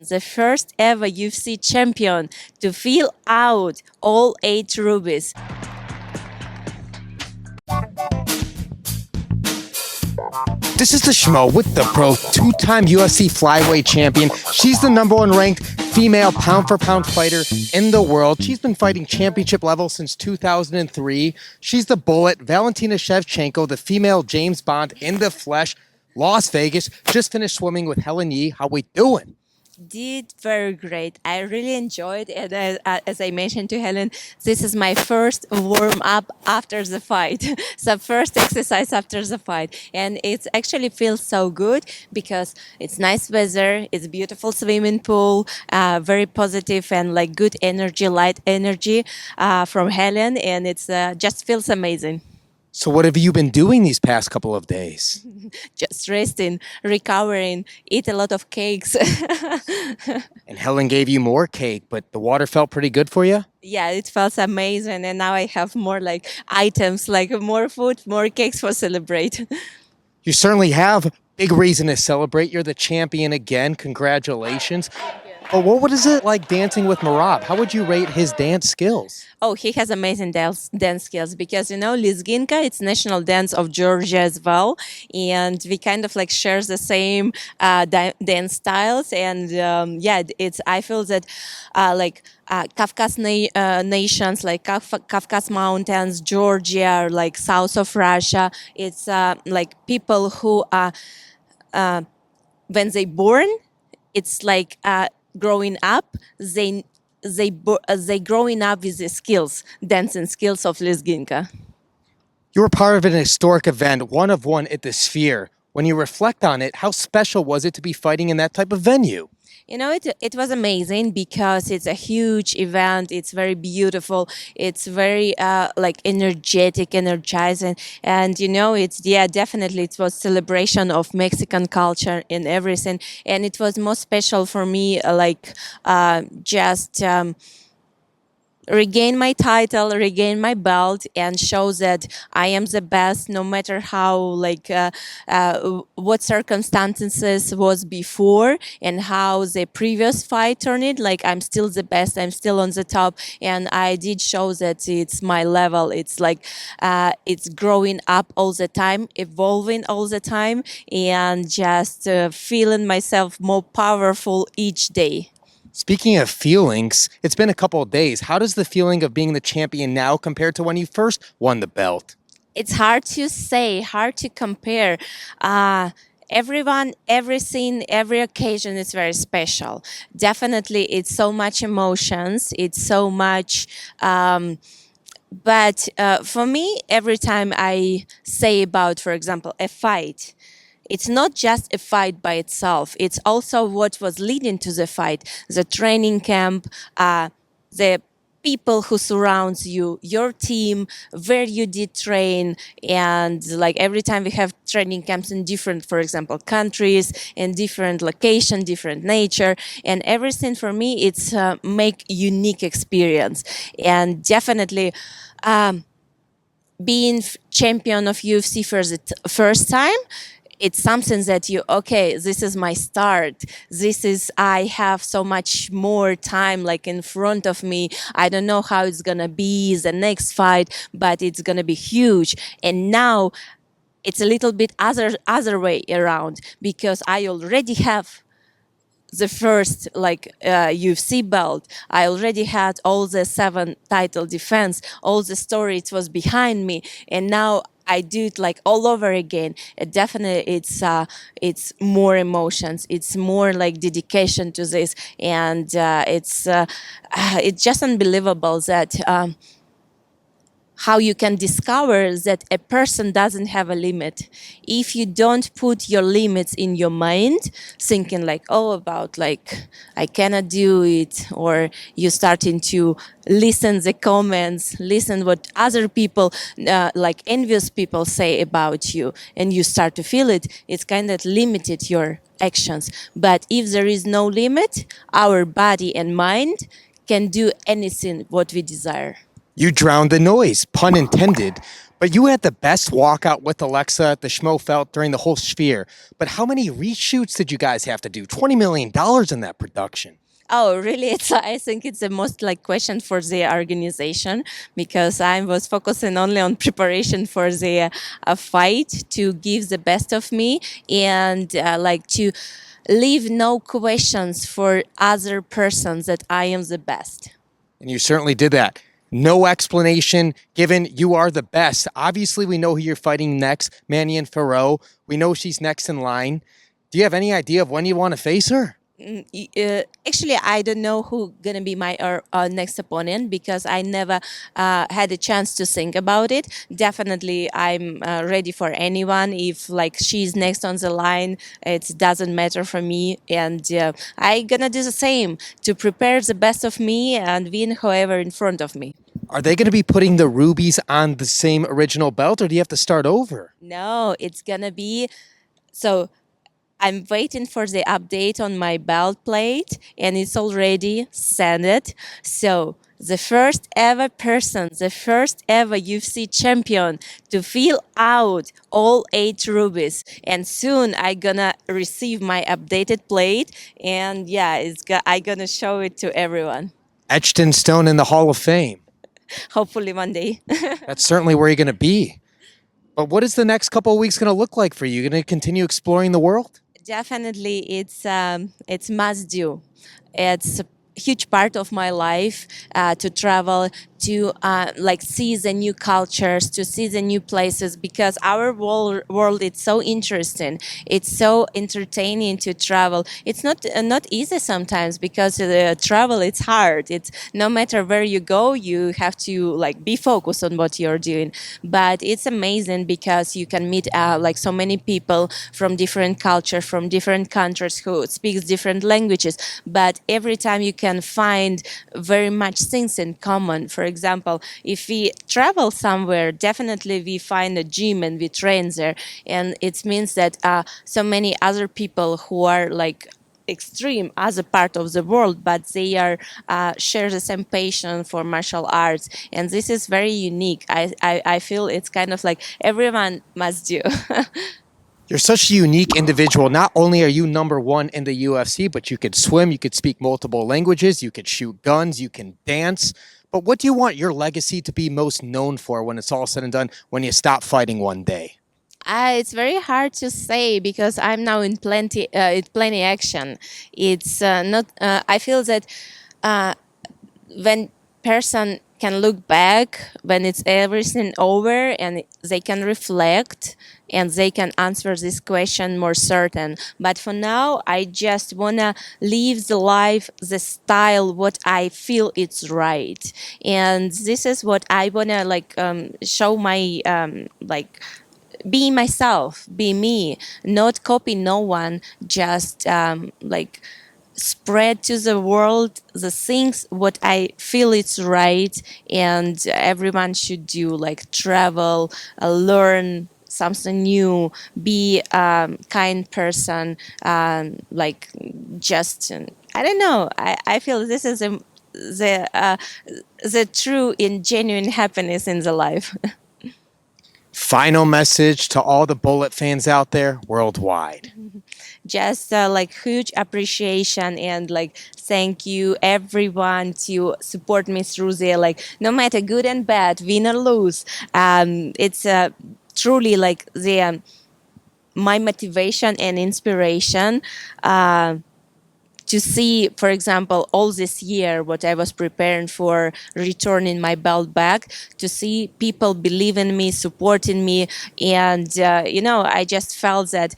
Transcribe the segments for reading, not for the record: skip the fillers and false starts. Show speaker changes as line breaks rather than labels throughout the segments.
the first ever UFC champion to fill out all 8 rubies.
This is the Schmo with the Pro, two-time UFC Flyweight champion. She's the #1 ranked female pound-for-pound fighter in the world. She's been fighting championship level since 2003. She's the Bullet, Valentina Shevchenko, the female James Bond in the flesh. Las Vegas, just finished swimming with Helen Yee. How we doing?
Did very great. I really enjoyed it. As I mentioned to Helen, this is my first warm up after the fight. So first exercise after the fight, and it actually feels so good because it's nice weather. It's beautiful swimming pool, very positive and like good energy, light energy from Helen, and it's just feels amazing.
So what have you been doing these past couple of days?
Just resting, recovering, eat a lot of cakes.
And Helen gave you more cake, but the water felt pretty good for you?
Yeah, it felt amazing, and now I have more like items, like more food, more cakes for celebrate.
You certainly have big reason to celebrate. You're the champion again. Congratulations. But what is it like dancing with Merab? How would you rate his dance skills?
Oh, he has amazing dance skills because Lizginka, it's national dance of Georgia as well, and we kind of like share the same dance styles, and yeah, it's I feel that Kafkas nations like Kafkas Mountains, Georgia, like south of Russia, it's like people who are when they born, it's like growing up, they growing up with the skills, dancing skills of Lizginka.
You were part of an historic event, one of one at the Sphere. When you reflect on it, how special was it to be fighting in that type of venue?
It was amazing because it's a huge event. It's very beautiful. It's very like energetic, energizing, and it's yeah, definitely it was celebration of Mexican culture and everything. And it was most special for me, just. Regain my title, regain my belt, and show that I am the best, no matter how what circumstances was before and how the previous fight turned it. Like I'm still the best, I'm still on the top, and I did show that it's my level. It's like it's growing up all the time, evolving all the time, and just feeling myself more powerful each day.
Speaking of feelings, it's been a couple of days. How does the feeling of being the champion now compare to when you first won the belt?
It's hard to say, hard to compare. Everyone, everything, every occasion is very special. Definitely, it's so much emotions. It's so much. But for me, every time I say about, for example, a fight, it's not just a fight by itself. It's also what was leading to the fight, the training camp, the people who surrounds you, your team, where you did train, and like every time we have training camps in different, for example, countries, in different location, different nature, and everything for me, it's make unique experience, and definitely. Being champion of UFC for the first time, it's something that this is my start. I have so much more time like in front of me. I don't know how it's gonna be the next fight, but it's gonna be huge. And now it's a little bit other way around because I already have the first UFC belt. I already had all the 7 title defense, all the story it was behind me, and now I do it like all over again. It definitely it's more emotions, it's more like dedication to this, and it's just unbelievable that. How you can discover that a person doesn't have a limit if you don't put your limits in your mind, thinking like, oh, about like I cannot do it, or you starting to listen the comments, listen what other people like envious people say about you, and you start to feel it. It's kind of limited your actions. But if there is no limit, our body and mind can do anything what we desire.
You drowned the noise, pun intended. But you had the best walkout with Alexa at the Schmo felt during the whole sphere. But how many reshoots did you guys have to do? $20 million in that production.
Oh, really? I think it's the most like question for the organization because I was focusing only on preparation for the fight to give the best of me and like to leave no questions for other persons that I am the best.
And you certainly did that. No explanation given. You are the best. Obviously, we know who you're fighting next, Manian Farrow. We know she's next in line. Do you have any idea of when you want to face her?
Actually, I don't know who gonna be my next opponent because I never had a chance to think about it. Definitely, I'm ready for anyone. If like she's next on the line, it doesn't matter for me, and I gonna do the same to prepare the best of me and win whoever in front of me.
Are they going to be putting the rubies on the same original belt, or do you have to start over?
No, it's gonna be so. I'm waiting for the update on my belt plate and it's already sent. So the first ever person, the first ever UFC champion to fill out all 8 rubies. And soon I gonna receive my updated plate and yeah, I gonna show it to everyone.
Etched in stone in the Hall of Fame.
Hopefully one day.
That's certainly where you're going to be. But what is the next couple of weeks going to look like for you? You're going to continue exploring the world?
Definitely, it's must do. It's a huge part of my life to travel, to like see the new cultures, to see the new places because our world it's so interesting. It's so entertaining to travel. It's not easy sometimes because travel it's hard. It's no matter where you go, you have to like be focused on what you're doing. But it's amazing because you can meet like so many people from different cultures, from different countries who speaks different languages. But every time you can find very much things in common. For example, if we travel somewhere, definitely we find a gym and we train there. And it means that so many other people who are like extreme other part of the world, but they are share the same passion for martial arts, and this is very unique. I feel it's kind of like everyone must do.
You're such a unique individual. Not only are you number one in the UFC, but you could swim, you could speak multiple languages, you could shoot guns, you can dance. But what do you want your legacy to be most known for when it's all said and done, when you stop fighting one day?
It's very hard to say because I'm now in plenty action. It's not. I feel that when person can look back when it's everything over and they can reflect and they can answer this question more certain. But for now, I just wanna live the life, the style, what I feel it's right, and this is what I wanna like show my like be myself, be me, not copy no one, just like spread to the world the things what I feel it's right and everyone should do, like travel, learn something new, be kind person, like just I don't know. I feel this is the true and genuine happiness in the life.
Final message to all the Bullet fans out there worldwide.
Just like huge appreciation and like thank you everyone to support me through there, like no matter good and bad, win or lose. It's truly like the my motivation and inspiration to see, for example, all this year what I was preparing for returning my belt back, to see people believe in me, supporting me, and I just felt that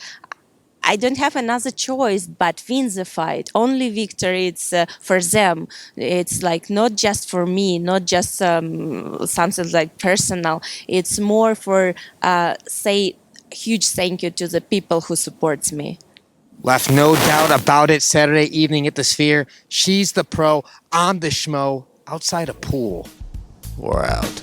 I don't have another choice but win the fight. Only victory, it's for them. It's like not just for me, not just something like personal. It's more for say huge thank you to the people who supports me.
Left no doubt about it. Saturday evening at the Sphere. She's the pro. I'm the schmo. Outside a pool. We're out.